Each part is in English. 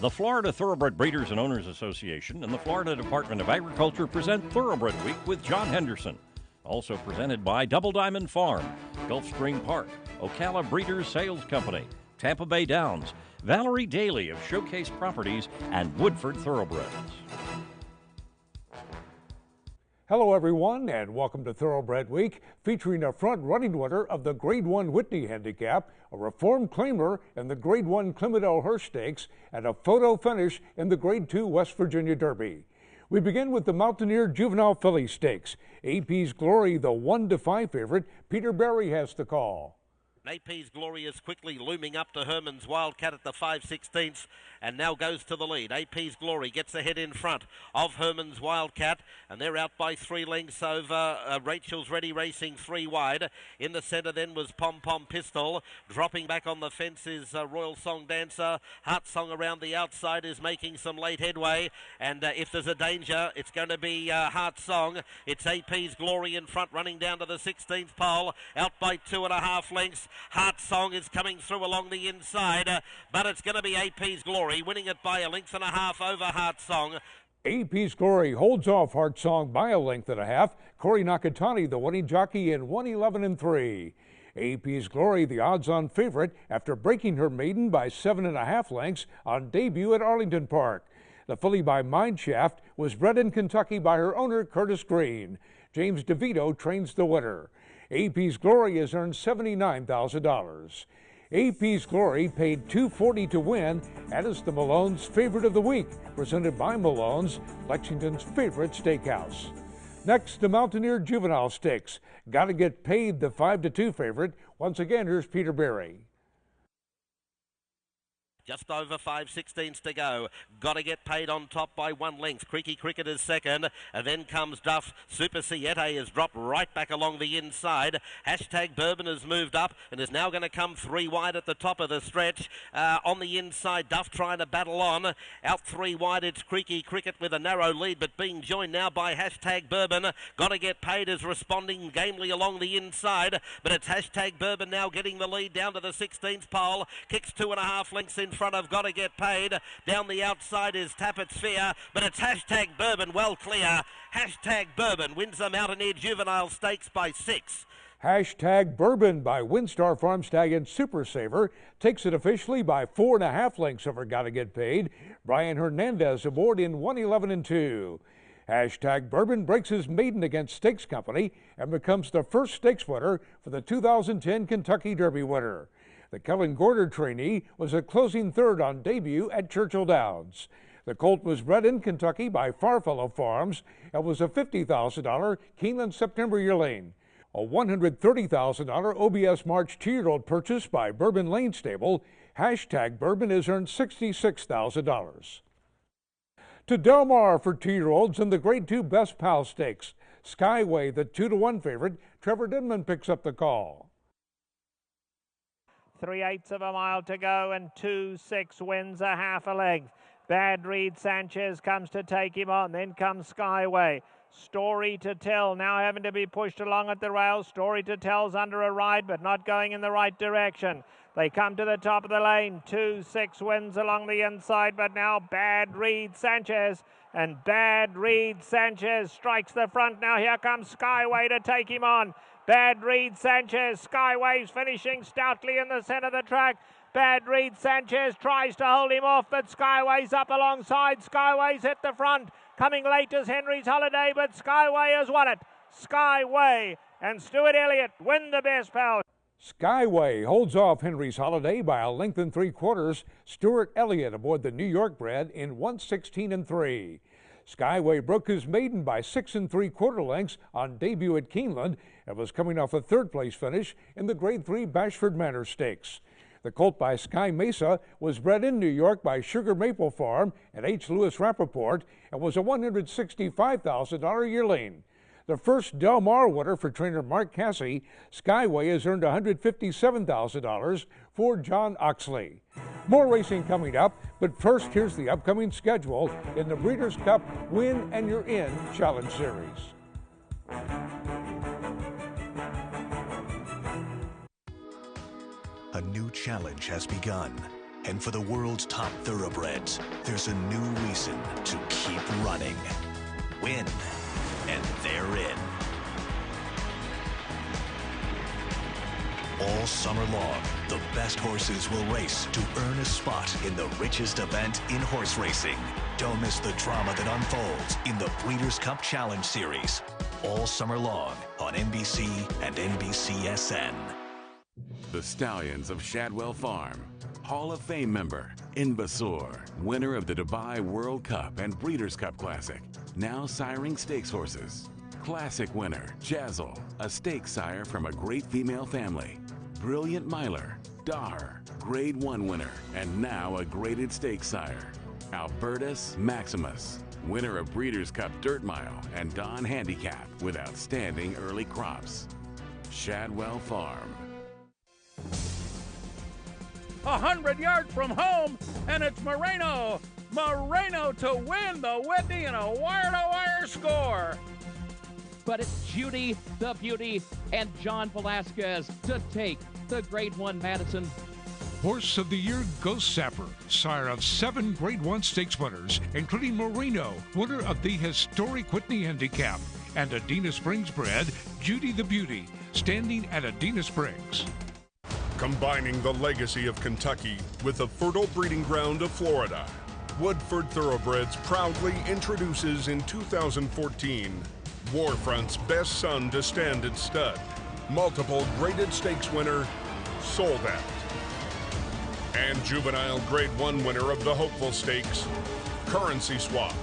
The Florida Thoroughbred Breeders and Owners Association and the Florida Department of Agriculture present Thoroughbred Week with John Henderson. Also presented by Double Diamond Farm, Gulfstream Park, Ocala Breeders Sales Company, Tampa Bay Downs, Valerie Daly of Showcase Properties, and Woodford Thoroughbreds. Hello everyone, and welcome to Thoroughbred Week, featuring a front-running winner of the Grade 1 Whitney Handicap, a reformed claimer in the Grade 1 Clement-L-Hurst Stakes, and a photo finish in the Grade 2 West Virginia Derby. We begin with the Mountaineer Juvenile Filly Stakes. AP's Glory, the 1-5 favorite. Peter Berry has the call. AP's Glory is quickly looming up to Herman's Wildcat at the 5/16 and now goes to the lead. AP's Glory gets ahead in front of Herman's Wildcat, and they're out by 3 lengths over Rachel's Ready Racing 3 wide. In the centre then was Pom Pom Pistol. Dropping back on the fence is Royal Song Dancer. Heart Song around the outside is making some late headway, and if there's a danger, it's going to be Heart Song. It's AP's Glory in front, running down to the 16th pole, out by 2.5 lengths. Heart Song is coming through along the inside, but it's going to be AP's Glory, winning it by 1.5 lengths over Heart Song. AP's Glory holds off Heart Song by 1.5 lengths. Corey Nakatani, the winning jockey, in 1:11.3. AP's Glory, the odds-on favorite, after breaking her maiden by 7.5 lengths on debut at Arlington Park. The filly by Mineshaft was bred in Kentucky by her owner, Curtis Green. James DeVito trains the winner. AP's Glory has earned $79,000. AP's Glory paid $240 to win and is the Malone's favorite of the week, presented by Malone's, Lexington's favorite steakhouse. Next, the Mountaineer Juvenile Stakes. Gotta Get Paid, the 5-2 favorite. Once again, here's Peter Berry. Just over 5/16 to go. Got to Get Paid on top by 1 length. Creaky Cricket is second. And then comes Duff. Super Siete has dropped right back along the inside. Hashtag Bourbon has moved up and is now going to come 3 wide at the top of the stretch. On the inside, Duff trying to battle on. Out 3 wide, it's Creaky Cricket with a narrow lead, but being joined now by Hashtag Bourbon. Got to Get Paid is responding gamely along the inside, but it's Hashtag Bourbon now getting the lead down to the 16th pole. Kicks 2.5 lengths in front of Gotta Get Paid. Down the outside is Tappett's Fear, but it's Hashtag Bourbon well clear. Hashtag Bourbon wins the Mountaineer Juvenile Stakes by 6. Hashtag Bourbon by Windstar Farm Stallion Super Saver takes it officially by 4.5 lengths over Gotta Get Paid. Brian Hernandez aboard in 1:11.2. Hashtag Bourbon breaks his maiden against Stakes Company and becomes the first stakes winner for the 2010 Kentucky Derby winner. The Kellen Gorder trainee was a closing third on debut at Churchill Downs. The colt was bred in Kentucky by Farfellow Farms and was a $50,000 Keeneland September yearling. A $130,000 OBS March 2-year-old purchase by Bourbon Lane Stable. Hashtag Bourbon has earned $66,000. To Del Mar for 2-year-olds in the Grade 2 Best Pal Stakes. Skyway, the 2-1 favorite. Trevor Denman picks up the call. 3/8 of a mile to go, and 2-6 wins a 1/2 length. Bad Reed Sanchez comes to take him on. Then comes Skyway. Story to Tell now having to be pushed along at the rails. Story to Tell's under a ride, but not going in the right direction. They come to the top of the lane. 2-6 wins along the inside, but now Bad Reed Sanchez. And Bad Reed Sanchez strikes the front. Now here comes Skyway to take him on. Bad Reed Sanchez, Skyway's finishing stoutly in the centre of the track. Bad Reed Sanchez tries to hold him off, but Skyway's up alongside. Skyway's at the front. Coming late is Henry's Holiday, but Skyway has won it. Skyway and Stuart Elliott win the Best Pal. Skyway holds off Henry's Holiday by 1 3/4 lengths. Stuart Elliott aboard the New York bred in 1:16.3. Skyway broke his maiden by 6 3/4 lengths on debut at Keeneland and was coming off a 3rd-place finish in the Grade 3 Bashford Manor Stakes. The colt by Sky Mesa was bred in New York by Sugar Maple Farm and H. Lewis Rappaport and was a $165,000 yearling. The first Del Mar winner for trainer Mark Cassey, Skyway has earned $157,000 for John Oxley. More racing coming up, but first here's the upcoming schedule in the Breeders' Cup Win and You're In Challenge Series. A new challenge has begun. And for the world's top thoroughbreds, there's a new reason to keep running. Win, and they're in. All summer long, the best horses will race to earn a spot in the richest event in horse racing. Don't miss the drama that unfolds in the Breeders' Cup Challenge Series. All summer long on NBC and NBCSN. The Stallions of Shadwell Farm. Hall of Fame member, Inbasor, winner of the Dubai World Cup and Breeders' Cup Classic, now siring stakes horses. Classic winner, Jazzle, a stake sire from a great female family. Brilliant Miler, Dar, Grade 1 winner, and now a graded stake sire. Albertus Maximus, winner of Breeders' Cup Dirt Mile and Don Handicap with outstanding early crops. Shadwell Farm. 100 yards from home, and it's Moreno. Moreno to win the Whitney in a wire-to-wire score. But it's Judy the Beauty and John Velasquez to take the Grade 1 Madison. Horse of the Year, Ghost Sapper, sire of 7 Grade 1 stakes winners, including Moreno, winner of the historic Whitney Handicap, and Adena Springs bred, Judy the Beauty, standing at Adena Springs. Combining the legacy of Kentucky with the fertile breeding ground of Florida, Woodford Thoroughbreds proudly introduces in 2014 Warfront's best son to stand at stud, multiple graded stakes winner, Sold Out, and juvenile Grade 1 winner of the Hopeful Stakes, Currency Swap.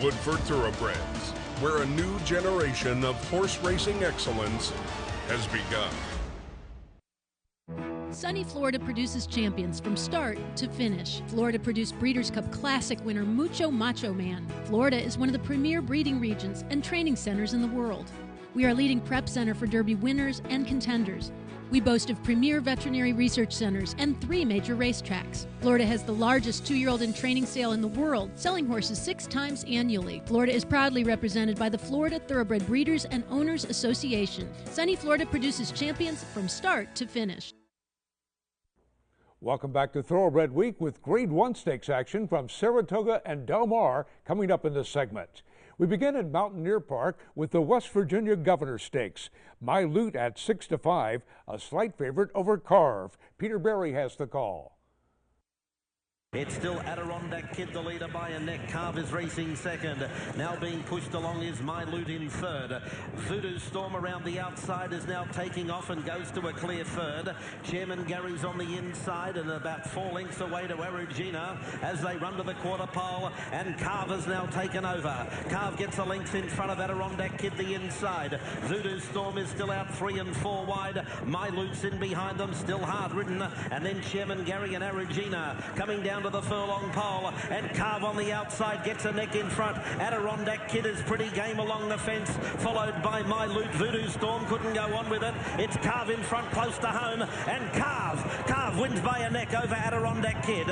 Woodford Thoroughbreds, where a new generation of horse racing excellence has begun. Sunny Florida produces champions from start to finish. Florida produced Breeders' Cup Classic winner Mucho Macho Man. Florida is one of the premier breeding regions and training centers in the world. We are a leading prep center for Derby winners and contenders. We boast of premier veterinary research centers and 3 major racetracks. Florida has the largest 2-year-old in training sale in the world, selling horses 6 times annually. Florida is proudly represented by the Florida Thoroughbred Breeders and Owners Association. Sunny Florida produces champions from start to finish. Welcome back to Thoroughbred Week with Grade 1 stakes action from Saratoga and Del Mar coming up in this segment. We begin at Mountaineer Park with the West Virginia Governor Stakes. My Loot at 6-5, a slight favorite over Carve. Peter Berry has the call. It's still Adirondack Kid, the leader by a neck. Carve is racing second. Now being pushed along is My Loot in third. Voodoo Storm around the outside is now taking off and goes to a clear third. Chairman Gary's on the inside and about 4 lengths away to Arugina as they run to the quarter pole, and Carve has now taken over. Carve gets a length in front of Adirondack Kid the inside. Voodoo Storm is still out 3 and 4 wide. My Loot's in behind them, still hard ridden, and then Chairman Gary and Arugina coming down to the furlong pole, and Carve on the outside gets a neck in front. Adirondack Kid is pretty game along the fence, followed by My Loot. Voodoo Storm couldn't go on with it. It's Carve in front close to home, and Carve wins by a neck over Adirondack Kid.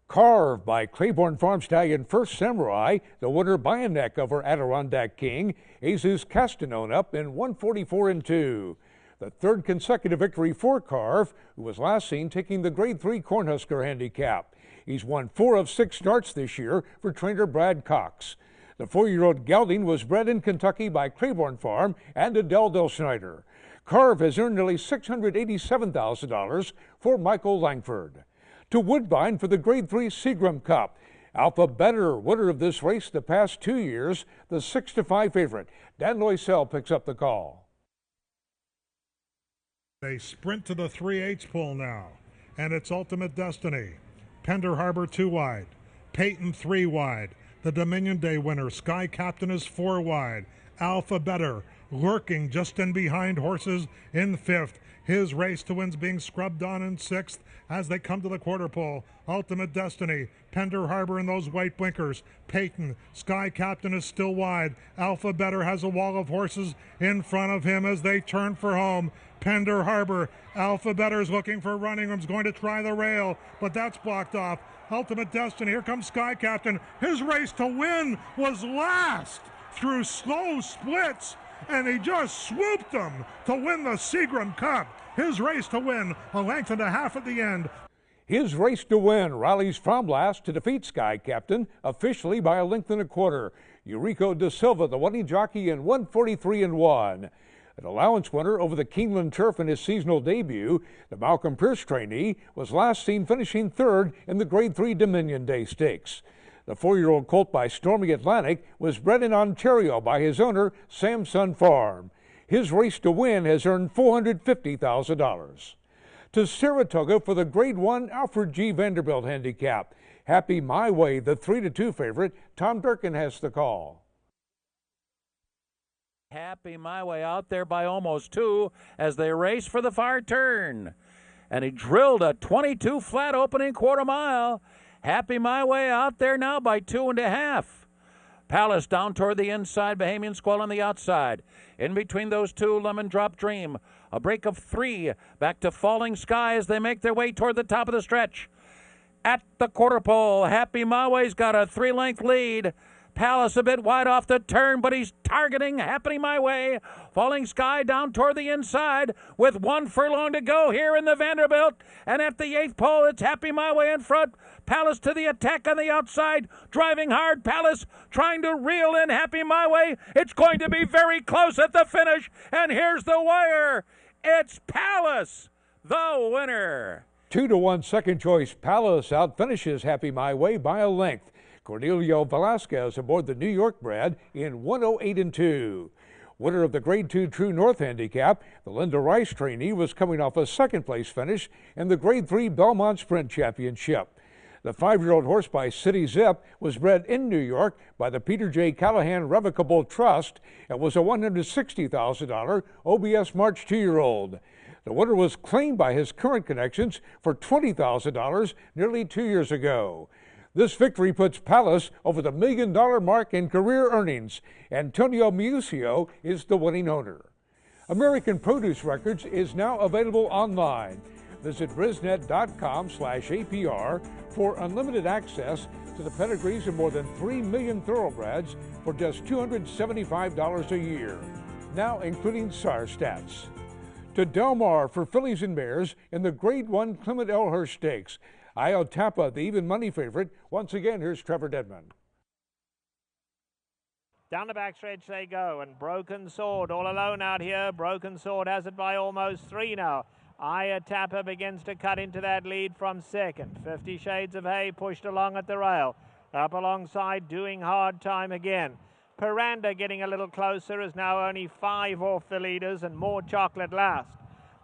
Carve by Claiborne Farm Stallion First Samurai, the winner by a neck over Adirondack King. Jesus Castanone up in 144 and 2. The 3rd consecutive victory for Carve, who was last seen taking the Grade 3 Cornhusker Handicap. He's won 4 of 6 starts this year for trainer Brad Cox. The 4-year-old gelding was bred in Kentucky by Claiborne Farm and Adele Del Schneider. Carve has earned nearly $687,000 for Michael Langford. To Woodbine for the Grade 3 Seagram Cup. Alpha Better, winner of this race the past 2 years, the 6-5 favorite. Dan Loisel picks up the call. They sprint to the 3/8 pole now, and it's Ultimate Destiny. Pender Harbor 2 wide, Peyton 3 wide. The Dominion Day winner, Sky Captain, is 4 wide. Alpha Better lurking just in behind horses in 5th. His race to win's being scrubbed on in 6th as they come to the quarter pole. Ultimate Destiny, Pender Harbor in those white blinkers. Peyton, Sky Captain is still wide. Alpha Better has a wall of horses in front of him as they turn for home. Pender Harbor, Alpha Better's looking for running room's going to try the rail, but that's blocked off. Ultimate Destiny, here comes Sky Captain. His race to win was last through slow splits, and he just swooped them to win the Seagram Cup. His race to win, a length and a half at the end. His Race to Win rallies from last to defeat Sky Captain officially by a length and a quarter. Eurico da Silva, the winning jockey, in 143-1. An allowance winner over the Keeneland Turf in his seasonal debut, the Malcolm Pierce trainee was last seen finishing third in the Grade 3 Dominion Day Stakes. The 4-year-old colt by Stormy Atlantic was bred in Ontario by his owner, Samson Farm. His Race to Win has earned $450,000. To Saratoga for the Grade 1 Alfred G. Vanderbilt Handicap. Happy My Way, the 3-2 favorite. Tom Durkin has the call. Happy My Way out there by almost 2 as they race for the far turn. And he drilled a 22 flat opening quarter mile. Happy My Way out there now by 2.5. Palace down toward the inside, Bahamian Squall on the outside. In between those two, Lemon Drop Dream. A break of 3 back to Falling Sky as they make their way toward the top of the stretch. At the quarter pole, Happy My Way's got a 3-length lead. Palace a bit wide off the turn, but he's targeting Happy My Way. Falling Sky down toward the inside with 1 furlong to go here in the Vanderbilt. And at the 8th pole, it's Happy My Way in front. Palace to the attack on the outside, driving hard. Palace trying to reel in Happy My Way. It's going to be very close at the finish. And here's the wire. It's Palace, the winner. 2-1 second choice. Palace outfinishes Happy My Way by a length. Cornelio Velasquez aboard the New York bred in 108-2. Winner of the Grade 2 True North Handicap, the Linda Rice trainee, was coming off a second-place finish in the Grade 3 Belmont Sprint Championship. The 5-year-old horse by City Zip was bred in New York by the Peter J. Callahan Revocable Trust and was a $160,000 OBS March 2-year-old. The winner was claimed by his current connections for $20,000 nearly 2 years ago. This victory puts Palace over the $1 million mark in career earnings. Antonio Miusio is the winning owner. American Produce Records is now available online. Visit brisnet.com/APR for unlimited access to the pedigrees of more than 3 million thoroughbreds for just $275 a year, now including SAR stats. To Del Mar for fillies and mares in the Grade 1 Clement Elhurst Stakes. Iotapa, the even money favorite. Once again, here's Trevor Dedman. Down the backstretch they go, and Broken Sword all alone out here. Broken Sword has it by almost 3 now. Iotapa begins to cut into that lead from second. 50 Shades of Hay pushed along at the rail. Up alongside, Doing Hard Time again. Piranda getting a little closer, is now only 5 off the leaders, and More Chocolate last.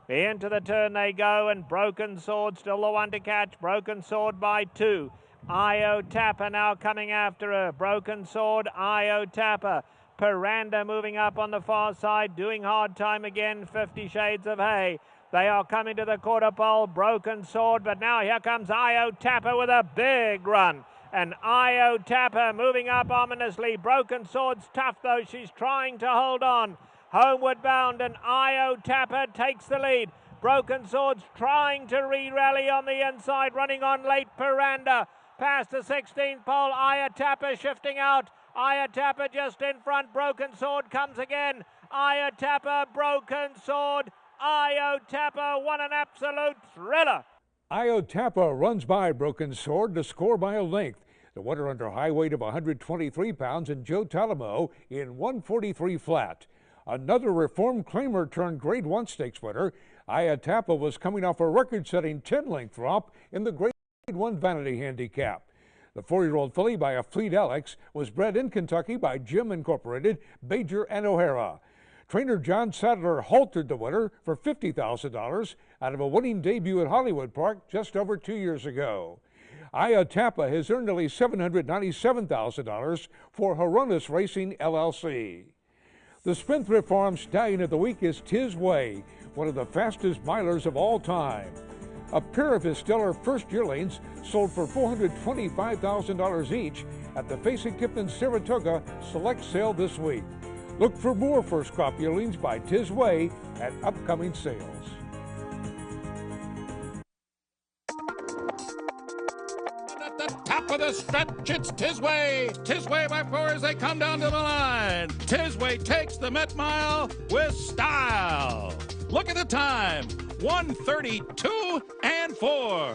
Into the turn they go, and Broken Sword still the one to catch. Broken Sword by 2. Iotapa now coming after her. Broken Sword, Iotapa. Piranda moving up on the far side, Doing Hard Time again. 50 Shades of Hay. They are coming to the quarter pole. Broken Sword, but now here comes Iotapa with a big run. And Iotapa moving up ominously. Broken Sword's tough though. She's trying to hold on. Homeward bound, and Iotapa takes the lead. Broken Sword's trying to re-rally on the inside, running on late. Piranda past the 16th pole. Iotapa shifting out. Iotapa just in front. Broken Sword comes again. Iotapa, Broken Sword. Iotapa won an absolute thriller. Iotapa runs by Broken Sword to score by a length. The winner under high weight of 123 pounds, and Joe Talamo in 143 flat. Another reformed claimer turned Grade 1 Stakes winner. Iotapa was coming off a record-setting 10-length romp in the Grade 1 Vanity Handicap. The 4-year-old filly by a Fleet Alex was bred in Kentucky by Jim Incorporated, Bajer and O'Hara. Trainer John Sadler haltered the winner for $50,000 out of a winning debut at Hollywood Park just over 2 years ago. Iotapa has earned nearly $797,000 for Horonis Racing, LLC. The Spendthrift Farm Stallion of the Week is Tis Way, one of the fastest milers of all time. A pair of his stellar first yearlings sold for $425,000 each at the Facing Tipton Saratoga Select Sale this week. Look for more first crop yearlings by Tis Way at upcoming sales. At the top of the stretch, it's Tisway. Tisway by 4 as they come down to the line. Tisway takes the Met Mile with style. Look at the time, 1:32 and 4.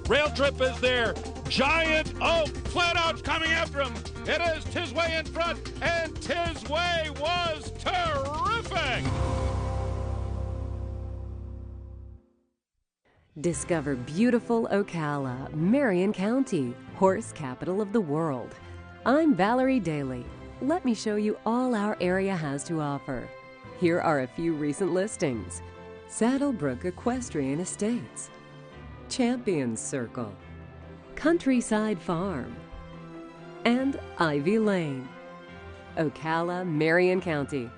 Rail Trip is there. Giant Oak, flat out coming after him. It is Tisway in front, and Tisway was terrific. Discover beautiful Ocala, Marion County, horse capital of the world. I'm Valerie Daly. Let me show you all our area has to offer. Here are a few recent listings. Saddlebrook Equestrian Estates, Champions Circle, Countryside Farm, and Ivy Lane. Ocala, Marion County.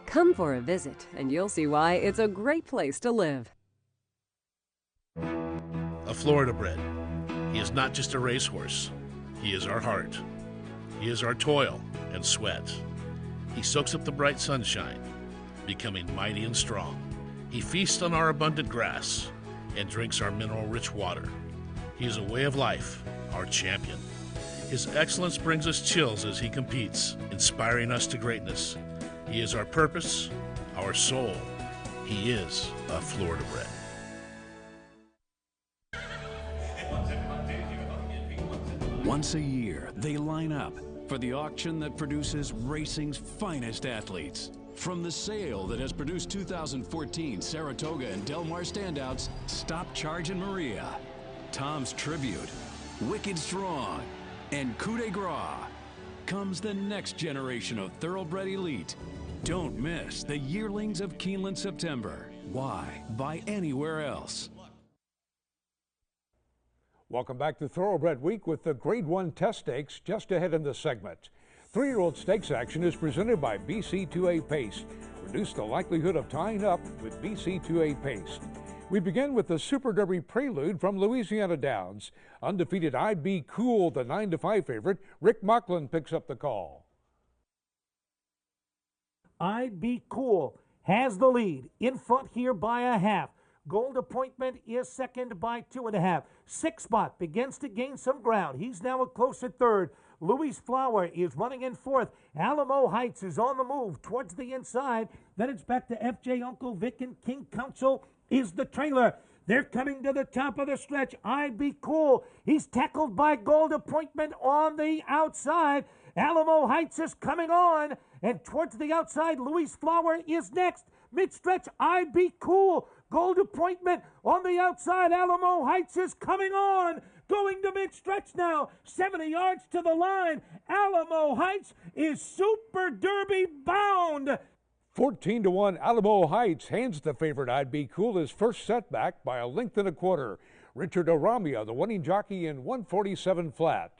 Come for a visit and you'll see why it's a great place to live. A Florida bred. He is not just a racehorse. He is our heart. He is our toil and sweat. He soaks up the bright sunshine, becoming mighty and strong. He feasts on our abundant grass and drinks our mineral-rich water. He is a way of life, our champion. His excellence brings us chills as he competes, inspiring us to greatness. He is our purpose, our soul. He is a Florida bred. Once a year, they line up for the auction that produces racing's finest athletes. From the sale that has produced 2014 Saratoga and Del Mar standouts, Stop Chargin' Maria, Tom's Tribute, Wicked Strong, and Coup de Gras, comes the next generation of Thoroughbred elite. Don't miss the Yearlings of Keeneland September. Why buy anywhere else? Welcome back to Thoroughbred Week with the Grade 1 Test Stakes just ahead in the segment. 3-year-old stakes action is presented by BC2A Paste. Reduce the likelihood of tying up with BC2A Paste. We begin with the Super Derby Prelude from Louisiana Downs. Undefeated I'd Be Cool, the 9-5 favorite. Rick Mocklin picks up the call. I'd Be Cool has the lead. In front here by a half. Gold Appointment is second by 2.5. Six Spot begins to gain some ground. He's now a closer third. Louis Flower is running in fourth. Alamo Heights is on the move towards the inside. Then it's back to FJ Uncle Vic, and King Council is the trailer. They're coming to the top of the stretch. I'd Be Cool. He's tackled by Gold Appointment on the outside. Alamo Heights is coming on. And towards the outside, Louis Flower is next. Mid-stretch, I'd Be Cool. Gold Appointment on the outside. Alamo Heights is coming on. Going to mid-stretch now. 70 yards to the line. Alamo Heights is Super Derby bound. 14-1 Alamo Heights hands the favorite I'd Be Cool his first setback by 1.25 lengths. Richard Aramia, the winning jockey, in 147 flat.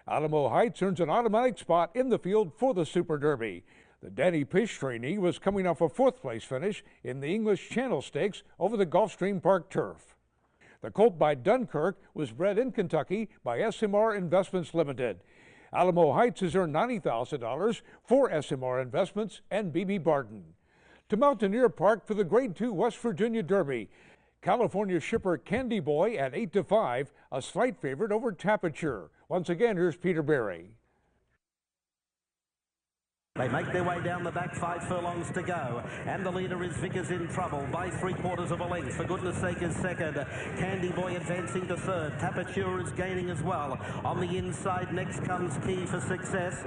Alamo Heights earns an automatic spot in the field for the Super Derby. The Danny Pish trainee was coming off a fourth-place finish in the English Channel Stakes over the Gulfstream Park turf. The colt by Dunkirk was bred in Kentucky by SMR Investments Limited. Alamo Heights has earned $90,000 for SMR Investments and B.B. Barton. To Mountaineer Park for the Grade 2 West Virginia Derby. California shipper Candy Boy at 8-5, a slight favorite over Tapiture. Once again, here's Peter Berry. They make their way down the back, 5 furlongs to go, and the leader is Vickers in Trouble by 3/4 of a length. For goodness sake is second. Candy Boy advancing to third. Tapiture is gaining as well. On the inside, next comes Key for Success.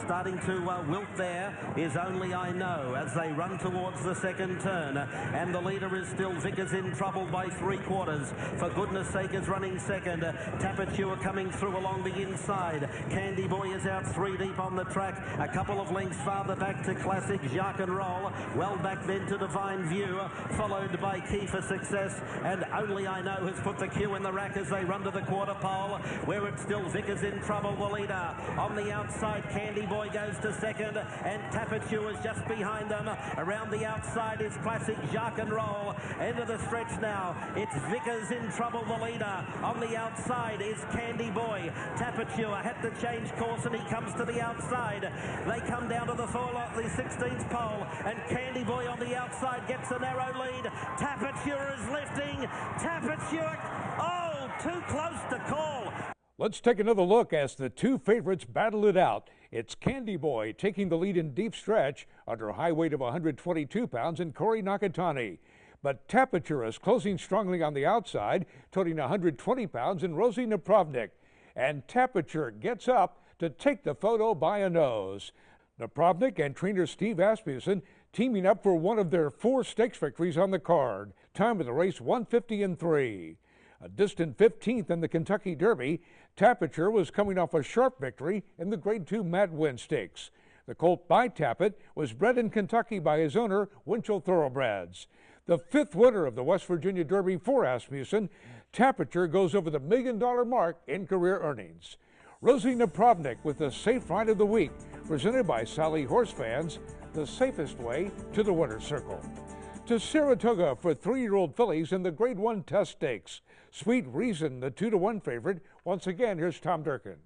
Starting to wilt there is Only I Know as they run towards the second turn, and the leader is still Vickers in Trouble by 3/4. For goodness sake is running second. Tapiture coming through along the inside. Candy Boy is out 3 deep on the track. A couple of lengths farther back to Classic Jacques and Roll. Well back then to Divine View, followed by Key for Success, and Only I Know has put the cue in the rack as they run to the quarter pole, where it's still Vickers in Trouble, the leader. On the outside, Candy Boy goes to second, and Tapiture is just behind them. Around the outside is Classic Jacques and Roll. End of the stretch now. It's Vickers in Trouble, the leader. On the outside is Candy Boy. Tapiture had to change course, and he comes to the outside. They come down to the 16th pole, and Candy Boy on the outside gets a narrow lead. Tapiture is lifting. Tapiture, too close to call. Let's take another look as the two favorites battle it out. It's Candy Boy taking the lead in deep stretch under a high weight of 122 pounds in Corey Nakatani. But Tapiture is closing strongly on the outside, toting 120 pounds in Rosie Napravnik. And Tapiture gets up to take the photo by a nose. Napravnik and trainer Steve Asmussen teaming up for one of their 4 stakes victories on the card. Time of the race 1:50.3. A distant 15th in the Kentucky Derby, Tapiture was coming off a sharp victory in the Grade 2 Matt Winn Stakes. The colt by Tappet was bred in Kentucky by his owner, Winchell Thoroughbreds. The 5th winner of the West Virginia Derby for Asmussen, Tapiture goes over the $1 million mark in career earnings. Rosie Napravnik with the Safe Ride of the Week, presented by Sally Horse Fans, the safest way to the winner's circle. To Saratoga for 3-year-old fillies in the Grade 1 Test Stakes. Sweet Reason, the 2-1 favorite. Once again, here's Tom Durkin.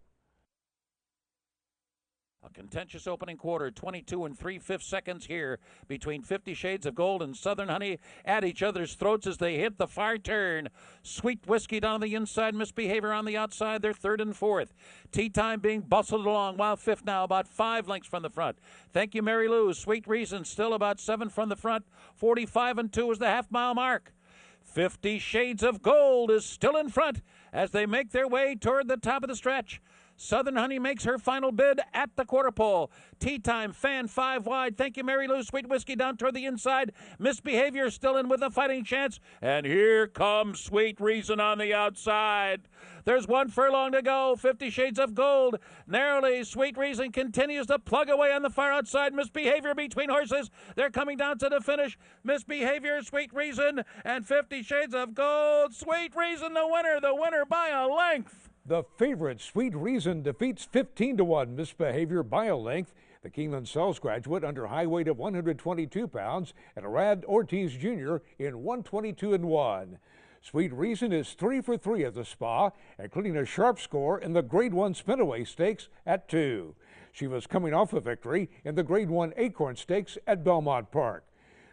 A contentious opening quarter, 22 3/5 seconds here between 50 Shades of Gold and Southern Honey at each other's throats as they hit the far turn. Sweet Whiskey down on the inside, Misbehavior on the outside. They're 3rd and 4th. Tea Time being bustled along, while 5th now, about 5 lengths from the front. Thank You, Mary Lou. Sweet Reason still about 7 from the front. 45 and 2 is the half-mile mark. 50 Shades of Gold is still in front as they make their way toward the top of the stretch. Southern Honey makes her final bid at the quarter pole. Tea Time, Fan 5 wide. Thank You, Mary Lou. Sweet Whiskey down toward the inside. Misbehavior still in with a fighting chance. And here comes Sweet Reason on the outside. There's 1 furlong to go. 50 Shades of Gold. Narrowly, Sweet Reason continues to plug away on the far outside. Misbehavior between horses. They're coming down to the finish. Misbehavior, Sweet Reason, and 50 Shades of Gold. Sweet Reason, the winner by a length. The favorite, Sweet Reason, defeats 15-1 Misbehavior by a length. The Keeneland Sells graduate under high weight of 122 pounds and Arad Ortiz Jr. in 122-1. Sweet Reason is 3 for 3 at the Spa, including a sharp score in the Grade 1 Spinaway Stakes at 2. She was coming off a victory in the Grade 1 Acorn Stakes at Belmont Park.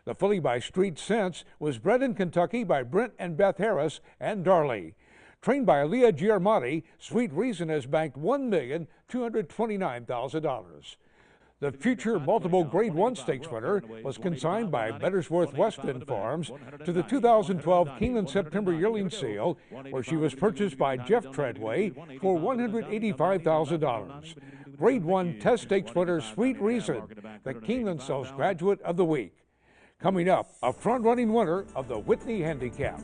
The filly by Street Sense was bred in Kentucky by Brent and Beth Harris and Darley. Trained by Leah Giarmati, Sweet Reason has banked $1,229,000. The future multiple Grade 1 Stakes winner was consigned by Bettersworth Weston Farms to the 2012 Keeneland September yearling sale, where she was purchased by Jeff Treadway for $185,000. Grade 1 Test Stakes winner Sweet Reason, the Keeneland Sells Graduate of the Week. Coming up, a front-running winner of the Whitney Handicap.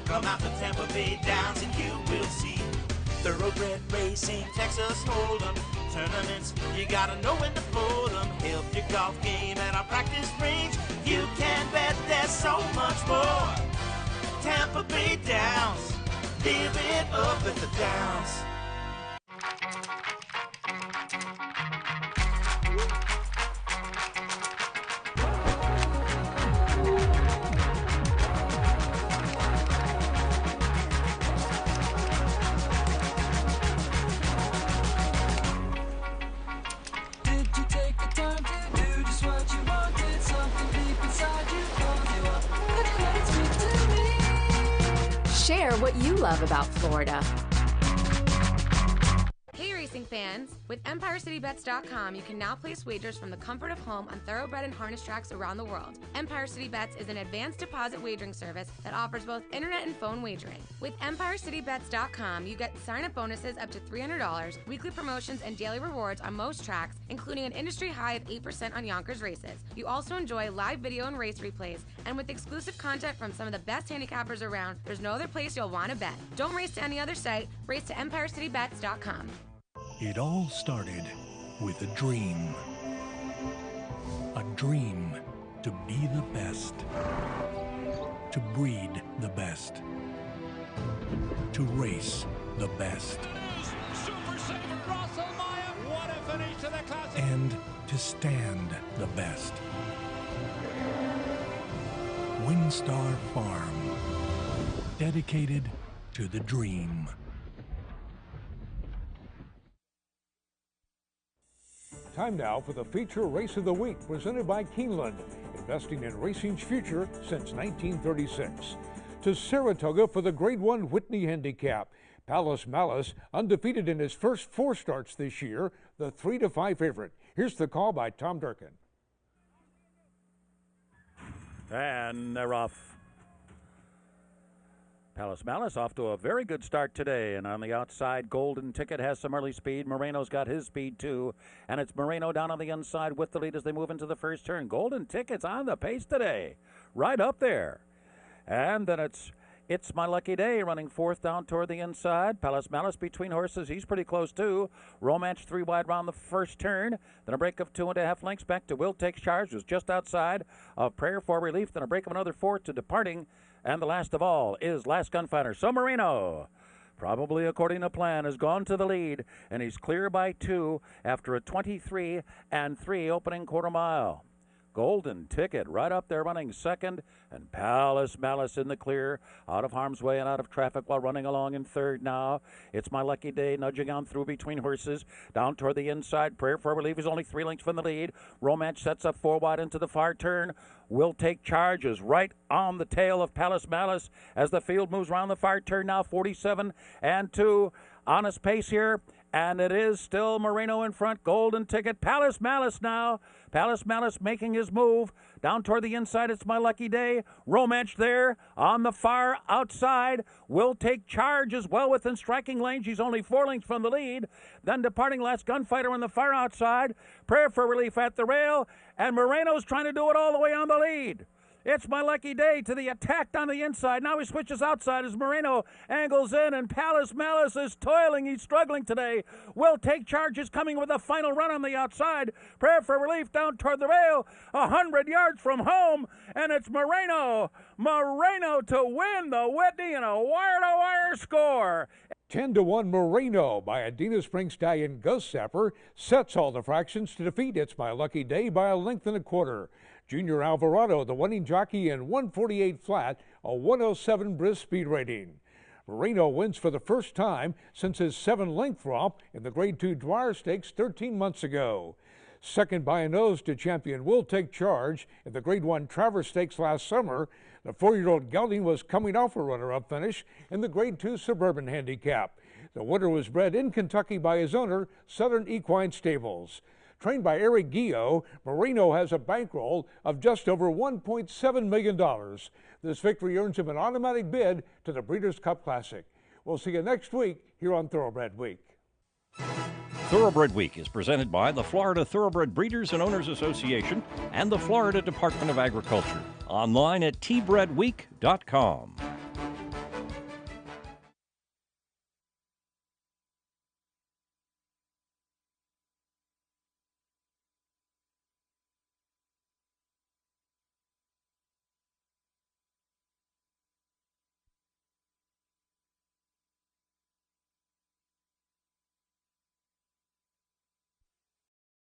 Come out to Tampa Bay Downs and you will see Thoroughbred racing, Texas Hold'em tournaments. You gotta know when to fold 'em. Help your golf game at our practice range. You can bet there's so much more. Tampa Bay Downs, live it up at the Downs. Share what you love about Florida. Hey racing fans! With EmpireCityBets.com, you can now place wagers from the comfort of home on thoroughbred and harness tracks around the world. Empire City Bets is an advanced deposit wagering service that offers both internet and phone wagering. With EmpireCityBets.com, you get sign-up bonuses up to $300, weekly promotions, and daily rewards on most tracks, including an industry high of 8% on Yonkers races. You also enjoy live video and race replays, and with exclusive content from some of the best handicappers around, there's no other place you'll want to bet. Don't race to any other site, race to EmpireCityBets.com. It all started with a dream. A dream to be the best, to breed the best, to race the best, Super Saver, Russell Meyer. What a finish to the Classic. and to stand the best. WinStar Farm, dedicated to the dream. Time now for the feature race of the week, presented by Keeneland, investing in racing's future since 1936. To Saratoga for the Grade 1 Whitney Handicap. Palace Malice, undefeated in his first 4 starts this year, the 3-5 favorite. Here's the call by Tom Durkin. And they're off. Palace Malice off to a very good start today, and on the outside, Golden Ticket has some early speed. Moreno's got his speed too, and it's Moreno down on the inside with the lead as they move into the first turn. Golden Ticket's on the pace today, right up there. And then it's My Lucky Day running fourth down toward the inside. Palace Malice between horses. He's pretty close too. Romance 3 wide round the first turn. Then a break of 2.5 lengths back to Will Takes Charge, who's just outside of Prayer for Relief. Then a break of another 4 to Departing. And the last of all is Last Gunfighter. So Moreno, probably according to plan, has gone to the lead, and he's clear by 2 after a 23-3 opening quarter mile. Golden Ticket right up there running second, and Palace Malice in the clear, out of harm's way and out of traffic while running along in third now. It's My Lucky Day nudging on through between horses, down toward the inside. Prayer for Relief is only 3 lengths from the lead. Romance sets up 4 wide into the far turn. Will Take Charge is right on the tail of Palace Malice as the field moves around the far turn now, 47-2. Honest pace here. And it is still Moreno in front. Golden Ticket. Palace Malice now. Palace Malice making his move. Down toward the inside, it's My Lucky Day. Romance there on the far outside. Will Take Charge as well within striking range. He's only 4 lengths from the lead. Then Departing Last Gunfighter on the far outside. Prayer for Relief at the rail. And Moreno's trying to do it all the way on the lead. It's My Lucky Day to the attack down the inside. Now he switches outside as Moreno angles in, and Palace Malice is toiling. He's struggling today. Will Take Charge is coming with a final run on the outside. Prayer for Relief down toward the rail, 100 yards from home, and it's Moreno. Moreno to win the Whitney in a wire-to-wire score. 10-1 Moreno by Adena Spring Stallion Gus Sapper sets all the fractions to defeat It's My Lucky Day by a length and a quarter. Junior Alvarado, the winning jockey in 148 flat, a 107 brisk speed rating. Moreno wins for the first time since his 7-length romp in the Grade 2 Dwyer Stakes 13 months ago. Second by a nose to champion Will Take Charge in the Grade 1 Travers Stakes last summer. The 4-year-old gelding was coming off a runner-up finish in the Grade 2 Suburban Handicap. The winner was bred in Kentucky by his owner, Southern Equine Stables. Trained by Eric Guillot, Moreno has a bankroll of just over $1.7 million. This victory earns him an automatic bid to the Breeders' Cup Classic. We'll see you next week here on Thoroughbred Week. Thoroughbred Week is presented by the Florida Thoroughbred Breeders and Owners Association and the Florida Department of Agriculture. Online at tbredweek.com.